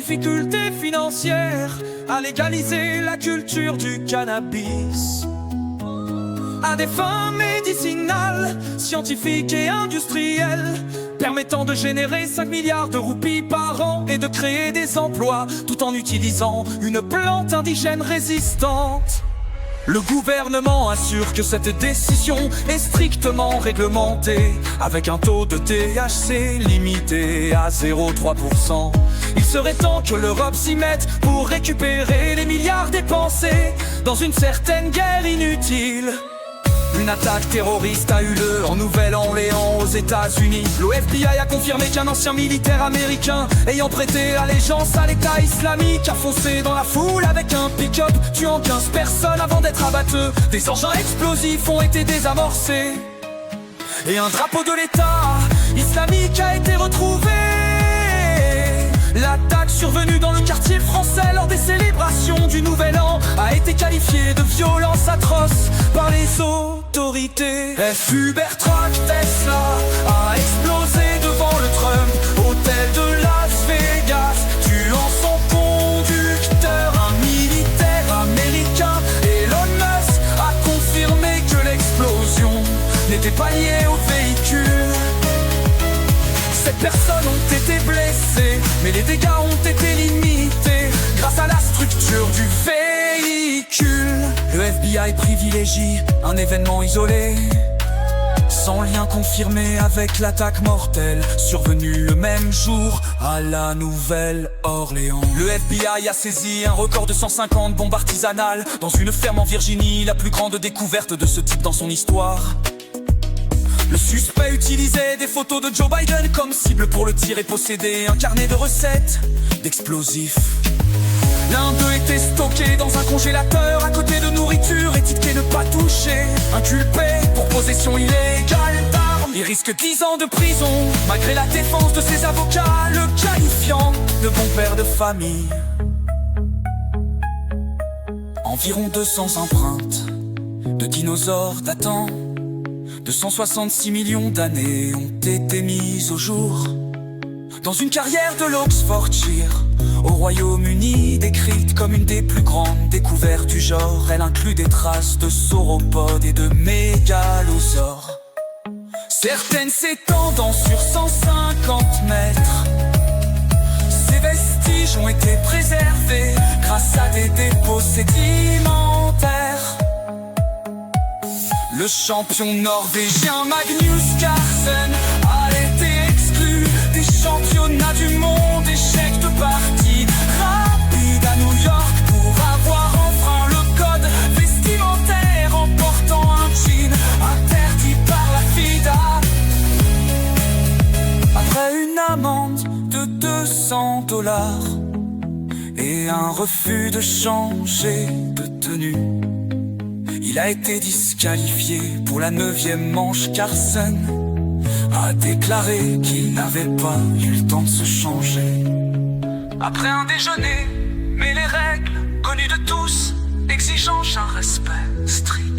difficultés financières à légaliser la culture du cannabis à des fins médicinales, scientifiques et industrielles, permettant de générer 5 milliards de roupies par an et de créer des emplois tout en utilisant une plante indigène résistante. Le gouvernement assure que cette décision est strictement réglementée, avec un taux de THC limité à 0,3%. Il serait temps que l'Europe s'y mette pour récupérer les milliards dépensés dans une certaine guerre inutile. Une attaque terroriste a eu lieu en Nouvelle-Orléans aux États-Unis. Le FBI a confirmé qu'un ancien militaire américain ayant prêté allégeance à l'État islamique a foncé dans la foule avec un pick-up, tuant 15 personnes avant d'être abattu. Des engins explosifs ont été désamorcés et un drapeau de l'État islamique a été retrouvé. L'attaque survenue dans le quartier français lors des célébrations du Nouvel An a été qualifiée de violence atroce par les autorités. Uber Truck Tesla a explosé devant le Trump Hotel de Las Vegas, tuant son conducteur, un militaire américain. Elon Musk a confirmé que l'explosion n'était pas liée au véhicule. 7 personnes ont été blessées, mais les dégâts ont été limités grâce à la structure du véhicule. Le FBI privilégie un événement isolé, sans lien confirmé avec l'attaque mortelle survenue le même jour à la Nouvelle-Orléans. Le FBI a saisi un record de 150 bombes artisanales dans une ferme en Virginie, la plus grande découverte de ce type dans son histoire. Le suspect utilisait des photos de Joe Biden comme cible pour le tir et possédait un carnet de recettes d'explosifs. L'un d'eux était stocké dans un congélateur à côté de nourriture, étiqueté ne pas toucher. Inculpé pour possession illégale d'armes, il risque 10 ans de prison, malgré la défense de ses avocats, le qualifiant de bon père de famille. Environ 200 empreintes de dinosaures datant de 166 millions d'années ont été mises au jour dans une carrière de l'Oxfordshire au Royaume-Uni, décrite comme une des plus grandes découvertes du genre. Elle inclut des traces de sauropodes et de mégalosaures, certaines s'étendant sur 150 mètres. Ces vestiges ont été préservés grâce à des dépôts sédimentaires. Le champion norvégien Magnus Carlsen a été exclu des championnats du monde échecs de partie rapide à New York pour avoir enfreint le code vestimentaire en portant un jean interdit par la FIDA. Après une amende de $200 et un refus de changer de tenue, il a été disqualifié pour la 9e manche. Carlsen a déclaré qu'il n'avait pas eu le temps de se changer. Après un déjeuner, mais les règles connues de tous exigeant un respect strict.